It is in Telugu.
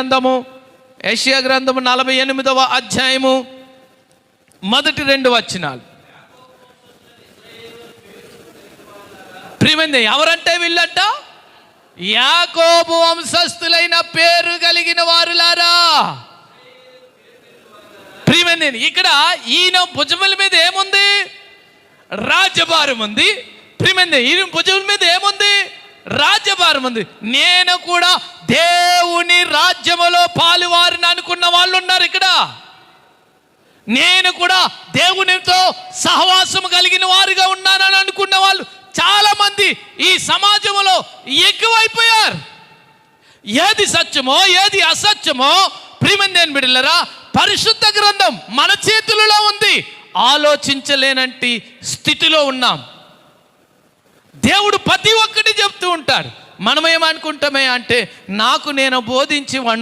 గ్రంథము, యెషయా గ్రంథము 48వ అధ్యాయము మొదటి 2 వచనాలు. ప్రియమైనది, ఎవరంటే వీళ్ళంట? యాకోబు వంశస్థులైన పేరు కలిగిన వారులారా. ప్రియమైనది, ఇక్కడ ఈయన భుజముల మీద ఏముంది? రాజ్యభారం ఉంది. ప్రియమైనది, ఈయన భుజముల మీద ఏముంది? రాజ్యభారం ఉంది. నేను కూడా దేవుని రాజ్యములో పాలువారిని అనుకున్న వాళ్ళు ఉన్నారు ఇక్కడ. నేను కూడా దేవునితో సహవాసం కలిగిన వారుగా ఉన్నానని అనుకున్న వాళ్ళు చాలా మంది ఈ సమాజంలో ఎక్కువైపోయారు. ఏది సత్యమో ఏది అసత్యమో ప్రియమైన బిడ్డలారా, పరిశుద్ధ గ్రంథం మన చేతులలో ఉంది. ఆలోచించలేనంటి స్థితిలో ఉన్నాం. దేవుడు ప్రతి ఒక్కటి చెప్తూ ఉంటాడు. మనం ఏమనుకుంటామే అంటే, నాకు నేను బోధించి వాడిని